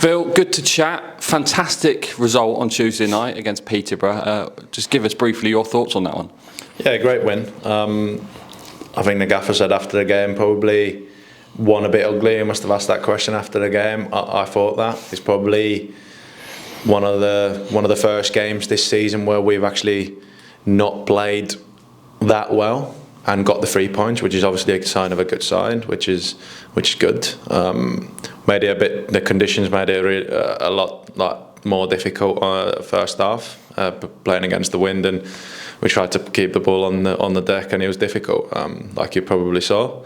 Vil, good to chat. Fantastic result on Tuesday night against Peterborough. Just give us briefly your thoughts on that one. Yeah, great win. I think the gaffer said after the game probably won a bit ugly. He must have asked that question after the game. I thought that it's probably one of the first games this season where we've actually not played that well and got the 3 points, which is obviously a sign of a good side, which is good. Made it a bit. The conditions made it a lot more difficult first half, playing against the wind, and we tried to keep the ball on the deck, and it was difficult, like you probably saw.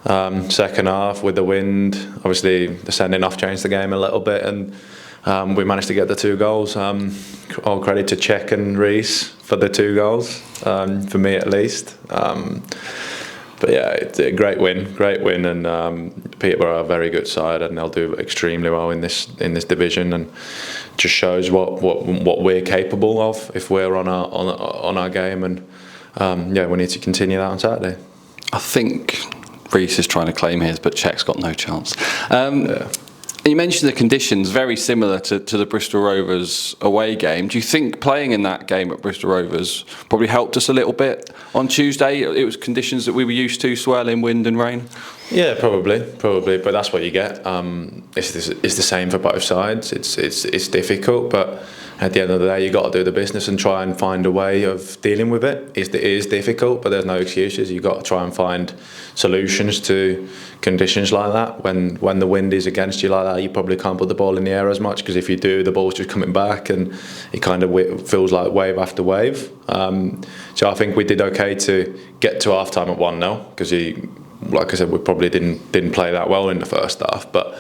Second half with the wind, obviously the sending off changed the game a little bit, and we managed to get the 2 goals. All credit to Czech and Reese for the 2 goals, for me at least. But yeah, it's a great win, and Peterborough are a very good side, and they'll do extremely well in this division, and just shows what we're capable of if we're on our game, and yeah, we need to continue that on Saturday. I think Reese is trying to claim his, but Czech's got no chance. Yeah. You mentioned the conditions, very similar to the Bristol Rovers away game. Do you think playing in that game at Bristol Rovers probably helped us a little bit on Tuesday? It was conditions that we were used to, swirling wind and rain. Yeah, probably, but that's what you get. It's the same for both sides. It's difficult, but at the end of the day, you got to do the business and try and find a way of dealing with it. It is difficult, but there's no excuses. You got to try and find solutions to conditions like that. When the wind is against you like that, you probably can't put the ball in the air as much, because if you do, the ball's just coming back, and it kind of feels like wave after wave. So I think we did okay to get to half time at 1-0, because like I said, we probably didn't play that well in the first half, but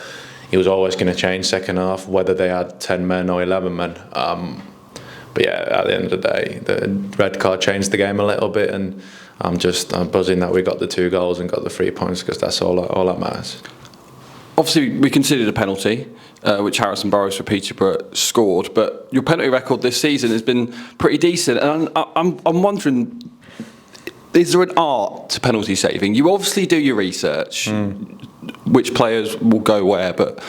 he was always going to change second half, whether they had 10 men or 11 men. But yeah, at the end of the day, the red card changed the game a little bit, and I'm buzzing that we got the 2 goals and got the 3 points, because that's all that matters. Obviously, we considered a penalty, which Harrison Burrows for Peterborough scored, but your penalty record this season has been pretty decent, and I'm wondering, is there an art to penalty saving? You obviously do your research, which players will go where, but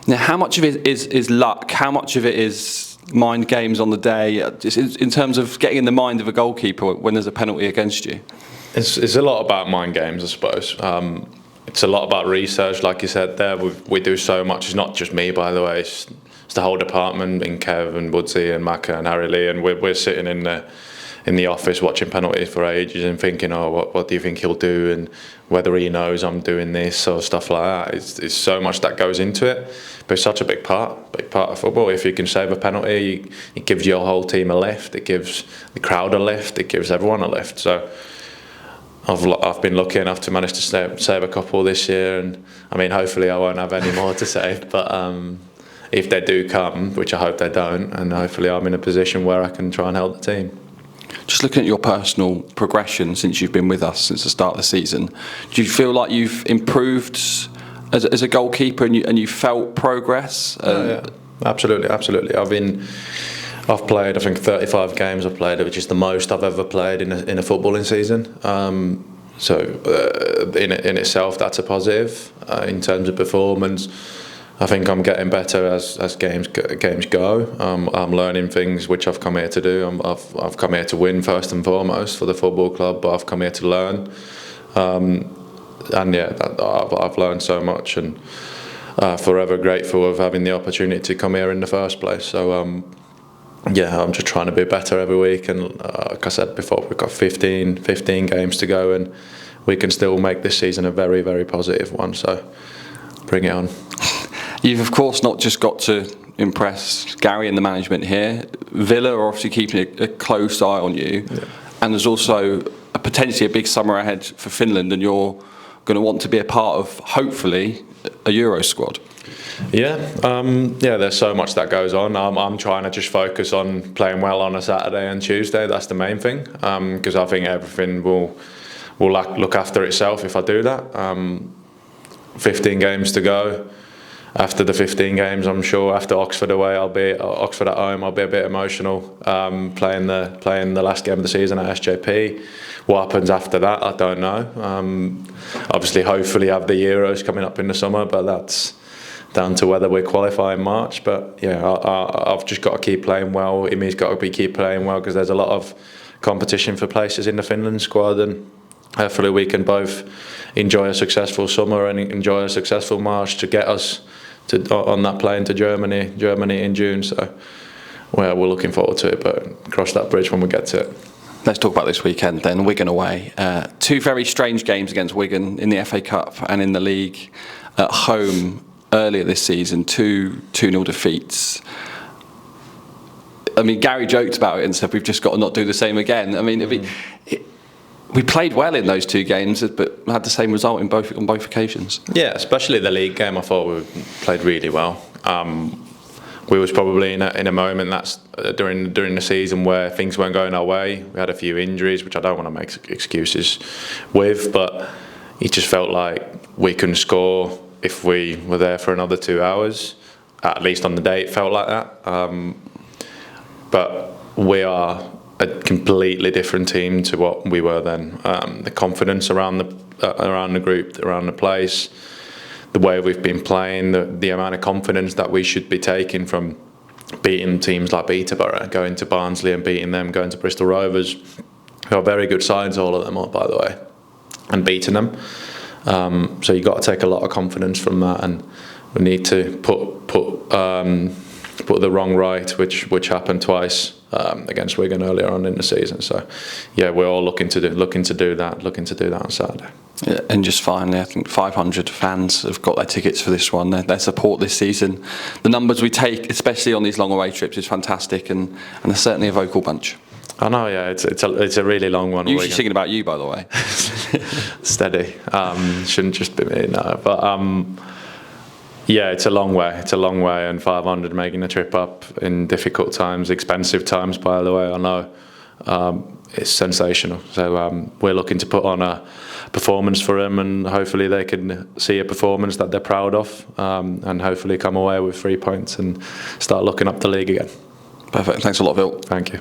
now how much of it is luck? How much of it is mind games on the day, just in terms of getting in the mind of a goalkeeper when there's a penalty against you? It's a lot about mind games, I suppose. It's a lot about research, like you said there. We do so much. It's not just me, by the way. It's the whole department, in Kev and Woodsy and Maka and Harry Lee, and we're sitting in the office watching penalties for ages and thinking, what do you think he'll do, and whether he knows I'm doing this or stuff like that. It's so much that goes into it, but it's such a big part of football. If you can save a penalty, it gives your whole team a lift, it gives the crowd a lift, it gives everyone a lift. So I've been lucky enough to manage to save a couple this year, and I mean, hopefully I won't have any more to save, but if they do come, which I hope they don't, and hopefully I'm in a position where I can try and help the team. Just looking at your personal progression since you've been with us since the start of the season, do you feel like you've improved as a goalkeeper, and you felt progress? Yeah, absolutely. I've played, I think 35 games I've played, which is the most I've ever played in a footballing season. So in itself, that's a positive in terms of performance. I think I'm getting better as games go. I'm learning things which I've come here to do. I've come here to win first and foremost for the football club, but I've come here to learn. And yeah, I've learned so much, and forever grateful of having the opportunity to come here in the first place. So yeah, I'm just trying to be better every week, and like I said before, we've got 15 games to go, and we can still make this season a very, very positive one. So bring it on. You've of course not just got to impress Gary and the management here. Villa are obviously keeping a close eye on you, yeah. And there's also potentially a big summer ahead for Finland, and you're going to want to be a part of, hopefully, a Euro squad. Yeah, there's so much that goes on. I'm trying to just focus on playing well on a Saturday and Tuesday. That's the main thing, because I think everything will look after itself if I do that. 15 games to go. After the 15 games, I'm sure after Oxford away, Oxford at home, I'll be a bit emotional playing the last game of the season at SJP. What happens after that, I don't know. Obviously, hopefully have the Euros coming up in the summer, but down to whether we qualify in March. But yeah, I've just got to keep playing well. Imi's got to keep playing well, because there's a lot of competition for places in the Finland squad, and hopefully we can both enjoy a successful summer and enjoy a successful March to get us on that plane to Germany in June. So we're looking forward to it, but cross that bridge when we get to it. Let's talk about this weekend then. Wigan away. Two very strange games against Wigan in the FA Cup and in the league. At home earlier this season, 2-0 defeats. I mean, Gary joked about it and said we've just got to not do the same again. I mean, we played well in those two games, but had the same result on both occasions. Yeah, especially the league game. I thought we played really well. We was probably in a moment that's during the season where things weren't going our way. We had a few injuries, which I don't want to make excuses with, but it just felt like we couldn't score if we were there for another 2 hours. At least on the day, it felt like that. But we are a completely different team to what we were then. The confidence around the group, around the place, the way we've been playing, the amount of confidence that we should be taking from beating teams like Peterborough, going to Barnsley and beating them, going to Bristol Rovers, who are very good sides, all of them are, by the way, and beating them. So you've got to take a lot of confidence from that, and we need to put the wrong right, which happened twice against Wigan earlier on in the season. So yeah, we're all looking to do that on Saturday. Yeah, and just finally, I think 500 fans have got their tickets for this one. Their support this season, the numbers we take, especially on these long away trips, is fantastic, and they're certainly a vocal bunch. I know, yeah, it's a really long one. Usually singing about you, by the way. Steady. Shouldn't just be me, no. But yeah, it's a long way. It's a long way, and 500 making a trip up in difficult times, expensive times, by the way, I know. It's sensational. So we're looking to put on a performance for them, and hopefully they can see a performance that they're proud of, and hopefully come away with 3 points and start looking up the league again. Perfect. Thanks a lot, Vil. Thank you.